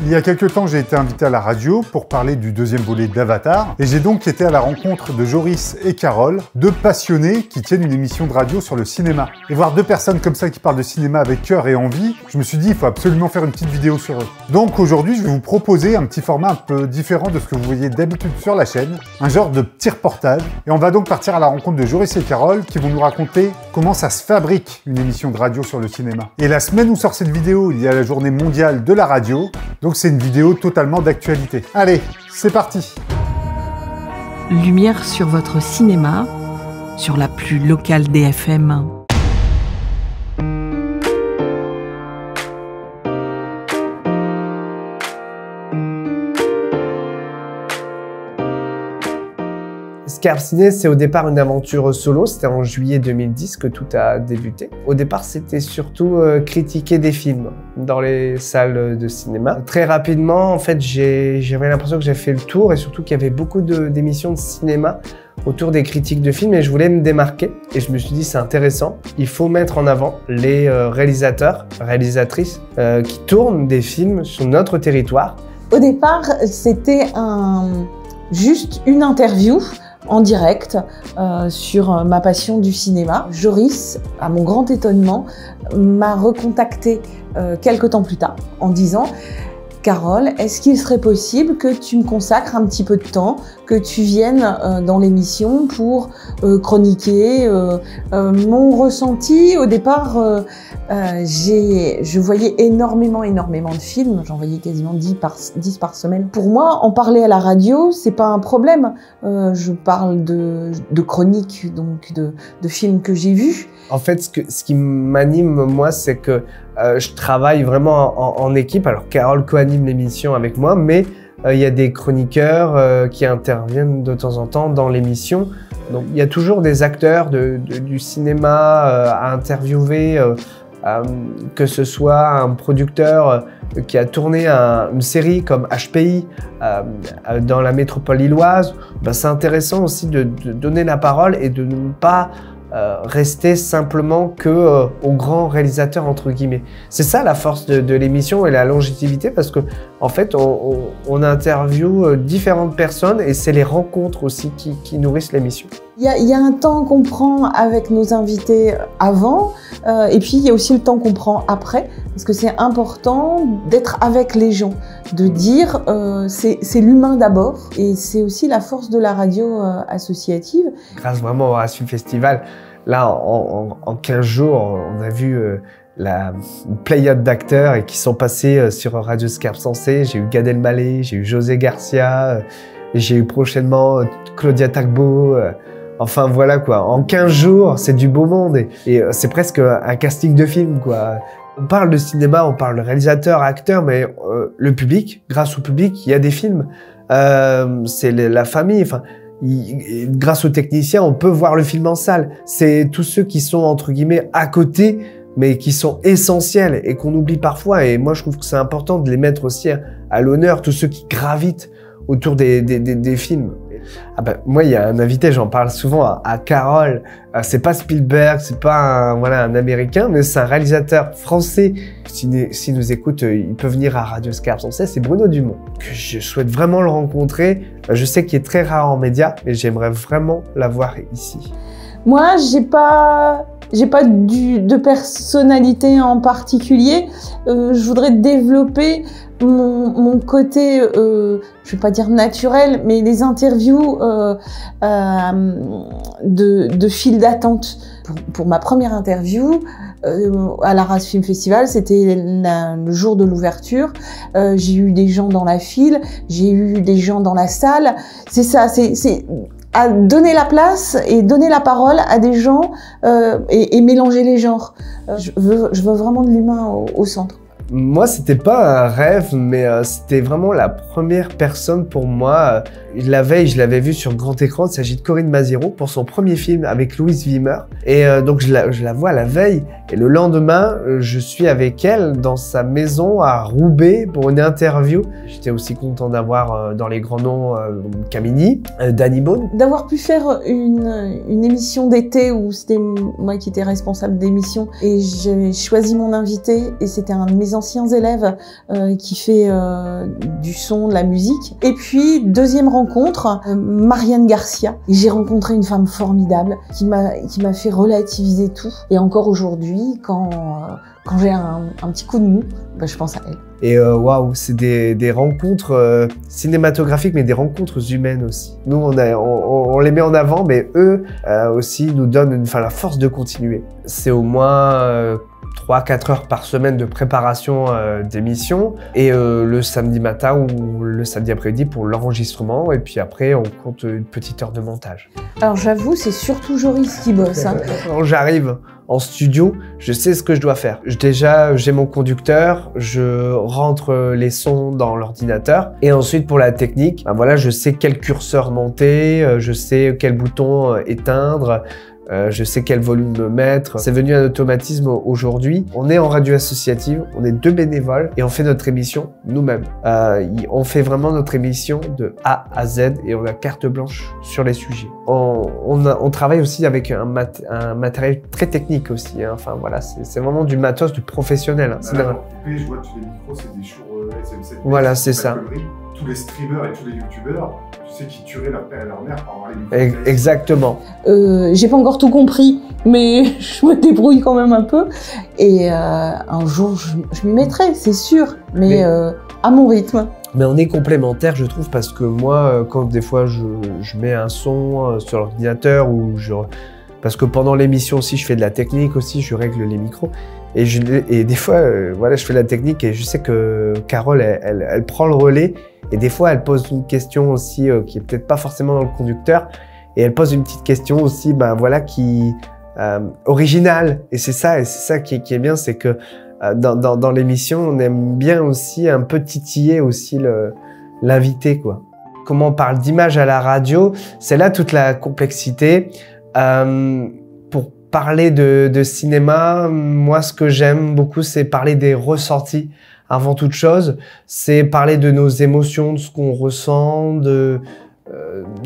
Il y a quelques temps, j'ai été invité à la radio pour parler du deuxième volet d'Avatar et j'ai donc été à la rencontre de Joris et Carole, deux passionnés qui tiennent une émission de radio sur le cinéma. Et voir deux personnes comme ça qui parlent de cinéma avec cœur et envie, je me suis dit il faut absolument faire une petite vidéo sur eux. Donc aujourd'hui, je vais vous proposer un petit format un peu différent de ce que vous voyez d'habitude sur la chaîne, un genre de petit reportage. Et on va donc partir à la rencontre de Joris et Carole qui vont nous raconter comment ça se fabrique une émission de radio sur le cinéma. Et la semaine où sort cette vidéo, il y a la journée mondiale de la radio. Donc c'est une vidéo totalement d'actualité. Allez, c'est parti! Lumière sur votre cinéma, sur la plus locale des FM. Scarpe Ciné, c'est au départ une aventure solo. C'était en juillet 2010 que tout a débuté. Au départ, c'était surtout critiquer des films dans les salles de cinéma. Très rapidement, en fait, j'avais l'impression que j'avais fait le tour et surtout qu'il y avait beaucoup d'émissions de cinéma autour des critiques de films et je voulais me démarquer. Et je me suis dit, c'est intéressant, il faut mettre en avant les réalisateurs, réalisatrices qui tournent des films sur notre territoire. Au départ, c'était juste une interview en direct sur ma passion du cinéma. Joris, à mon grand étonnement, m'a recontacté quelques temps plus tard en disant « Carole, est-ce qu'il serait possible que tu me consacres un petit peu de temps, que tu viennes dans l'émission pour chroniquer mon ressenti ?» Au départ, je voyais énormément de films, j'en voyais quasiment 10 par semaine. Pour moi, en parler à la radio, c'est pas un problème. Je parle de chroniques, donc de films que j'ai vus. En fait, ce qui m'anime, moi, c'est que je travaille vraiment en équipe. Alors, Carole co-anime l'émission avec moi, mais il y a des chroniqueurs qui interviennent de temps en temps dans l'émission. Donc, il y a toujours des acteurs du cinéma à interviewer, que ce soit un producteur qui a tourné une série comme HPI dans la métropole lilloise. Ben, c'est intéressant aussi de donner la parole et de ne pas rester simplement aux grands réalisateurs entre guillemets. C'est ça la force de l'émission et la longévité parce que en fait on interviewe différentes personnes et c'est les rencontres aussi qui nourrissent l'émission. Il y a un temps qu'on prend avec nos invités avant et puis il y a aussi le temps qu'on prend après parce que c'est important d'être avec les gens, de dire c'est l'humain d'abord et c'est aussi la force de la radio associative. Grâce vraiment au Arras Film Festival, là en 15 jours on a vu une pléiade d'acteurs et qui sont passés sur Radio Scarpe Sensée. J'ai eu Gad Elmaleh, j'ai eu José Garcia, j'ai eu prochainement Claudia Tagbo. Enfin voilà quoi, en 15 jours, c'est du beau monde et c'est presque un casting de film quoi. On parle de cinéma, on parle de réalisateur, acteur, mais le public, grâce au public, il y a des films. C'est la famille, enfin, grâce aux techniciens, on peut voir le film en salle. C'est tous ceux qui sont entre guillemets à côté, mais qui sont essentiels et qu'on oublie parfois. Et moi, je trouve que c'est important de les mettre aussi à l'honneur, tous ceux qui gravitent autour des films. Ah ben, moi, il y a un invité, j'en parle souvent à Carole. C'est pas Spielberg, c'est pas un Américain, mais c'est un réalisateur français. S'il nous écoute, il peut venir à Radio Scarpe Sensée. C'est Bruno Dumont. Que je souhaite vraiment le rencontrer. Je sais qu'il est très rare en médias, mais j'aimerais vraiment l'avoir ici. Moi, j'ai pas de personnalité en particulier. Je voudrais développer mon côté, je vais pas dire naturel, mais les interviews de file d'attente. Pour ma première interview à l'Arras Film Festival, c'était le jour de l'ouverture. J'ai eu des gens dans la file, j'ai eu des gens dans la salle. C'est ça, c'est à donner la place et donner la parole à des gens et mélanger les genres. Je veux vraiment de l'humain au centre. Moi, c'était pas un rêve, mais c'était vraiment la première personne pour moi. La veille, je l'avais vue sur grand écran. Il s'agit de Corinne Maziero pour son premier film avec Louise Wimmer. Et donc, je la vois la veille. Et le lendemain, je suis avec elle dans sa maison à Roubaix pour une interview. J'étais aussi content d'avoir dans les grands noms Camini, Danny Boone. D'avoir pu faire une émission d'été où c'était moi qui étais responsable d'émission et j'ai choisi mon invité et c'était un de mes anciens élèves qui fait du son, de la musique. Et puis, deuxième rencontre, Marianne Garcia. J'ai rencontré une femme formidable qui m'a fait relativiser tout. Et encore aujourd'hui, quand j'ai un petit coup de mou, je pense à elle. Et waouh, c'est des rencontres cinématographiques, mais des rencontres humaines aussi. Nous, on les met en avant, mais eux aussi nous donnent la force de continuer. C'est au moins 3-4 heures par semaine de préparation d'émissions et le samedi matin ou le samedi après-midi pour l'enregistrement, et puis après on compte une petite heure de montage. Alors j'avoue, c'est surtout Joris qui bosse. Quand j'arrive en studio, je sais ce que je dois faire. Déjà, j'ai mon conducteur, je rentre les sons dans l'ordinateur et ensuite pour la technique, voilà, je sais quel curseur monter, je sais quel bouton éteindre, je sais quel volume mettre. C'est devenu un automatisme aujourd'hui. On est en radio associative, on est 2 bénévoles et on fait notre émission nous-mêmes. On fait vraiment notre émission de A à Z et on a carte blanche sur les sujets. On travaille aussi avec un matériel très technique aussi. Hein. Enfin voilà, c'est vraiment du matos, du professionnel. Hein. Alors, je vois tous les micros, c'est des Shure SM7. Voilà, c'est ça. Tous les streamers et tous les youtubeurs, tu sais, qui tueraient leur père et leur mère pour avoir les micros. Exactement. J'ai pas encore tout compris, mais je me débrouille quand même un peu. Et un jour, je m'y mettrai, c'est sûr, mais à mon rythme. Mais on est complémentaires, je trouve, parce que moi, quand des fois je mets un son sur l'ordinateur parce que pendant l'émission aussi, je fais de la technique aussi, je règle les micros. Et des fois, voilà, je fais de la technique et je sais que Carole, elle prend le relais. Et des fois, elle pose une question aussi qui est peut-être pas forcément dans le conducteur. Et elle pose une petite question aussi, voilà, qui originale. Et c'est ça qui est bien, c'est que dans l'émission, on aime bien aussi un peu titiller aussi l'invité, quoi. Comment on parle d'image à la radio, c'est là toute la complexité. Pour parler de cinéma, moi, ce que j'aime beaucoup, c'est parler des ressentis. Avant toute chose, c'est parler de nos émotions, de ce qu'on ressent, de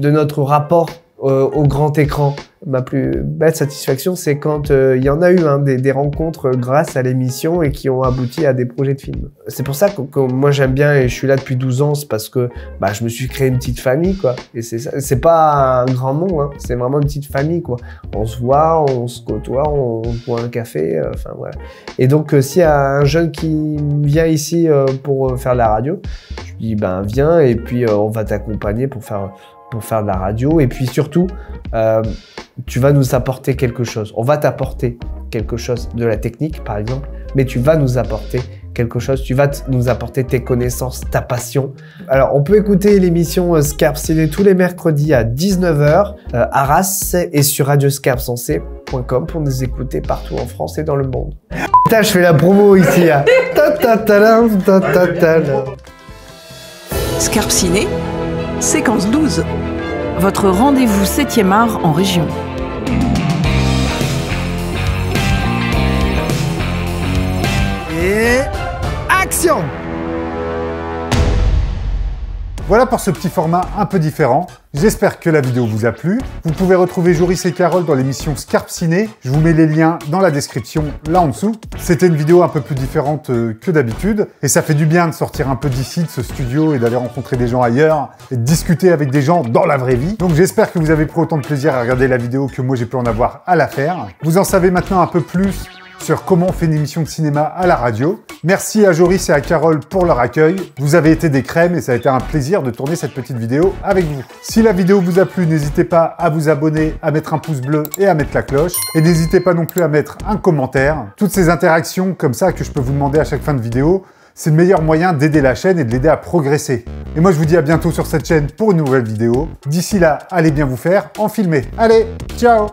notre rapport au grand écran. Ma plus belle satisfaction, c'est quand il y en a eu des rencontres grâce à l'émission et qui ont abouti à des projets de films. C'est pour ça que moi j'aime bien et je suis là depuis 12 ans, c'est parce que je me suis créé une petite famille, quoi. Et c'est pas un grand nom, hein, c'est vraiment une petite famille, quoi. On se voit, on se côtoie, on boit un café, enfin voilà. Et donc s'il y a un jeune qui vient ici pour faire de la radio, je lui dis viens et puis on va t'accompagner pour faire de la radio, et puis surtout tu vas nous apporter quelque chose. On va t'apporter quelque chose de la technique par exemple, mais tu vas nous apporter quelque chose, tu vas nous apporter tes connaissances, ta passion. Alors on peut écouter l'émission Scarpe Ciné tous les mercredis à 19 h à Arras et sur radioscarpesensé.com pour nous écouter partout en France et dans le monde. Putain, je fais la promo ici. Hein. Scarpe Ciné, séquence 12. Votre rendez-vous 7e art en région. Et action! Voilà pour ce petit format un peu différent. J'espère que la vidéo vous a plu. Vous pouvez retrouver Joris et Carole dans l'émission Scarpe Ciné. Je vous mets les liens dans la description, là en dessous. C'était une vidéo un peu plus différente que d'habitude. Et ça fait du bien de sortir un peu d'ici, de ce studio, et d'aller rencontrer des gens ailleurs, et de discuter avec des gens dans la vraie vie. Donc j'espère que vous avez pris autant de plaisir à regarder la vidéo que moi j'ai pu en avoir à la faire. Vous en savez maintenant un peu plus sur comment on fait une émission de cinéma à la radio. Merci à Joris et à Carole pour leur accueil. Vous avez été des crèmes et ça a été un plaisir de tourner cette petite vidéo avec vous. Si la vidéo vous a plu, n'hésitez pas à vous abonner, à mettre un pouce bleu et à mettre la cloche. Et n'hésitez pas non plus à mettre un commentaire. Toutes ces interactions comme ça que je peux vous demander à chaque fin de vidéo, c'est le meilleur moyen d'aider la chaîne et de l'aider à progresser. Et moi je vous dis à bientôt sur cette chaîne pour une nouvelle vidéo. D'ici là, allez bien vous faire en filmer. Allez, ciao!